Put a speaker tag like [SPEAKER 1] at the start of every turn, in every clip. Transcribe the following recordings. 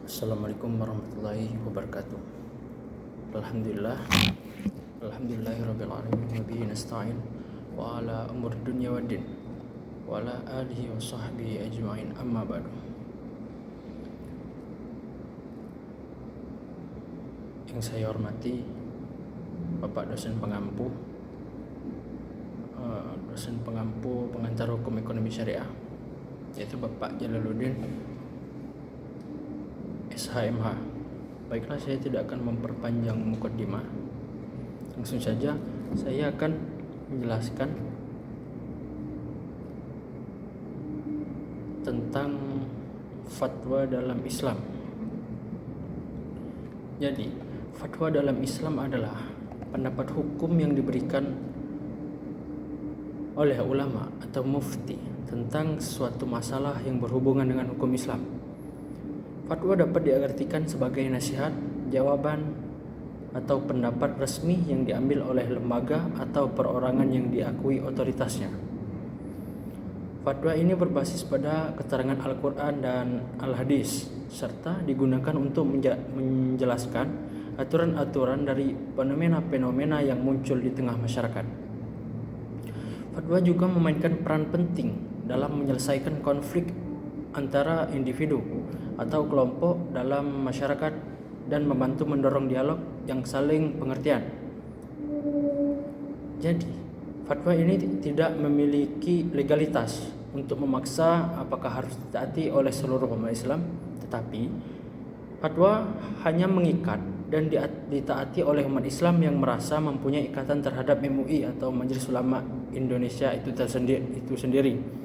[SPEAKER 1] Assalamualaikum warahmatullahi wabarakatuh. Alhamdulillah. Alhamdulillahirabbil alamin wa bihi nasta'in wa ala umur dunya waddin wa ala alihi wa sahbihi ajma'in amma ba'du. Yang saya hormati Bapak dosen pengampu pengantar hukum ekonomi syariah, yaitu Bapak Jalaluddin SHMH. Baiklah, saya tidak akan memperpanjang mukaddimah. Langsung saja saya akan menjelaskan tentang fatwa dalam Islam. Jadi, fatwa dalam Islam adalah pendapat hukum yang diberikan oleh ulama atau mufti tentang suatu masalah yang berhubungan dengan hukum Islam. Fatwa dapat diartikan sebagai nasihat, jawaban, atau pendapat resmi yang diambil oleh lembaga atau perorangan yang diakui otoritasnya. Fatwa ini berbasis pada keterangan Al-Quran dan Al-Hadis, serta digunakan untuk menjelaskan aturan-aturan dari fenomena-fenomena yang muncul di tengah masyarakat. Fatwa juga memainkan peran penting dalam menyelesaikan konflik antara individu atau kelompok dalam masyarakat dan membantu mendorong dialog yang saling pengertian. Jadi, fatwa ini tidak memiliki legalitas untuk memaksa apakah harus ditaati oleh seluruh umat Islam, tetapi fatwa hanya mengikat dan ditaati oleh umat Islam yang merasa mempunyai ikatan terhadap MUI atau Majelis Ulama Indonesia itu sendiri.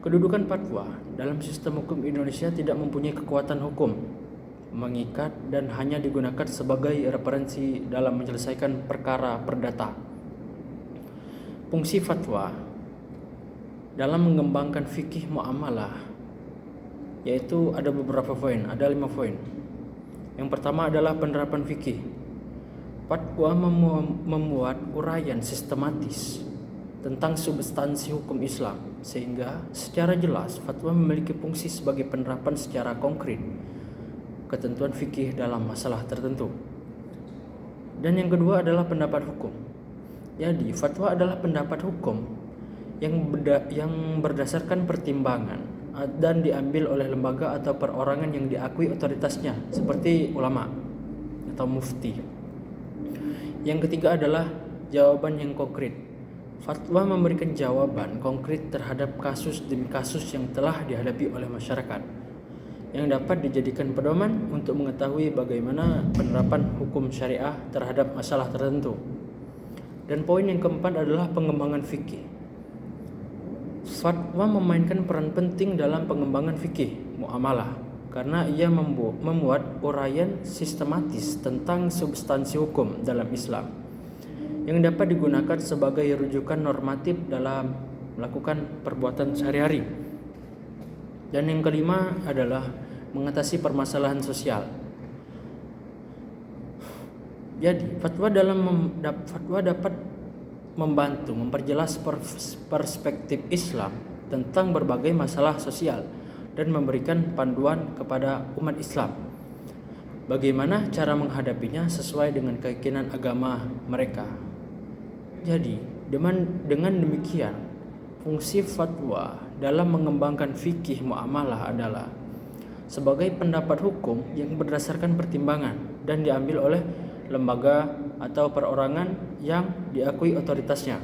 [SPEAKER 1] Kedudukan fatwa dalam sistem hukum Indonesia tidak mempunyai kekuatan hukum mengikat dan hanya digunakan sebagai referensi dalam menyelesaikan perkara perdata. Fungsi fatwa dalam mengembangkan fikih muamalah yaitu ada beberapa poin, ada 5 poin. Yang pertama adalah penerapan fikih. Fatwa memuat uraian sistematis tentang substansi hukum Islam, sehingga secara jelas fatwa memiliki fungsi sebagai penerapan secara konkret ketentuan fikih dalam masalah tertentu. Dan yang kedua adalah pendapat hukum. Jadi fatwa adalah pendapat hukum yang berdasarkan pertimbangan dan diambil oleh lembaga atau perorangan yang diakui otoritasnya, seperti ulama atau mufti. Yang ketiga adalah jawaban yang konkret. Fatwa memberikan jawaban konkret terhadap kasus demi kasus yang telah dihadapi oleh masyarakat, yang dapat dijadikan pedoman untuk mengetahui bagaimana penerapan hukum syariah terhadap masalah tertentu. Dan poin yang keempat adalah pengembangan fikih. Fatwa memainkan peran penting dalam pengembangan fikih muamalah karena ia memuat uraian sistematis tentang substansi hukum dalam Islam yang dapat digunakan sebagai rujukan normatif dalam melakukan perbuatan sehari-hari. Dan yang kelima adalah mengatasi permasalahan sosial. Jadi, fatwa dapat membantu memperjelas perspektif Islam tentang berbagai masalah sosial dan memberikan panduan kepada umat Islam bagaimana cara menghadapinya sesuai dengan keyakinan agama mereka. Jadi, dengan demikian, fungsi fatwa dalam mengembangkan fikih muamalah adalah sebagai pendapat hukum yang berdasarkan pertimbangan dan diambil oleh lembaga atau perorangan yang diakui otoritasnya.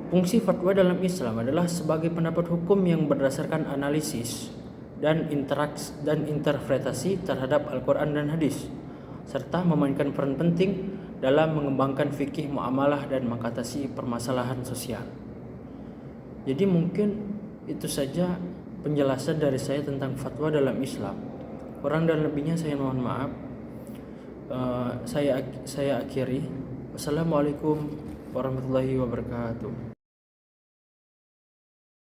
[SPEAKER 1] Fungsi fatwa dalam Islam adalah sebagai pendapat hukum yang berdasarkan analisis dan interpretasi terhadap Al-Quran dan Hadis, serta memainkan peran penting dalam mengembangkan fikih muamalah dan mengatasi permasalahan sosial. Jadi mungkin itu saja penjelasan dari saya tentang fatwa dalam Islam. Kurang dan lebihnya saya mohon maaf. Saya akhiri. Wassalamualaikum warahmatullahi wabarakatuh.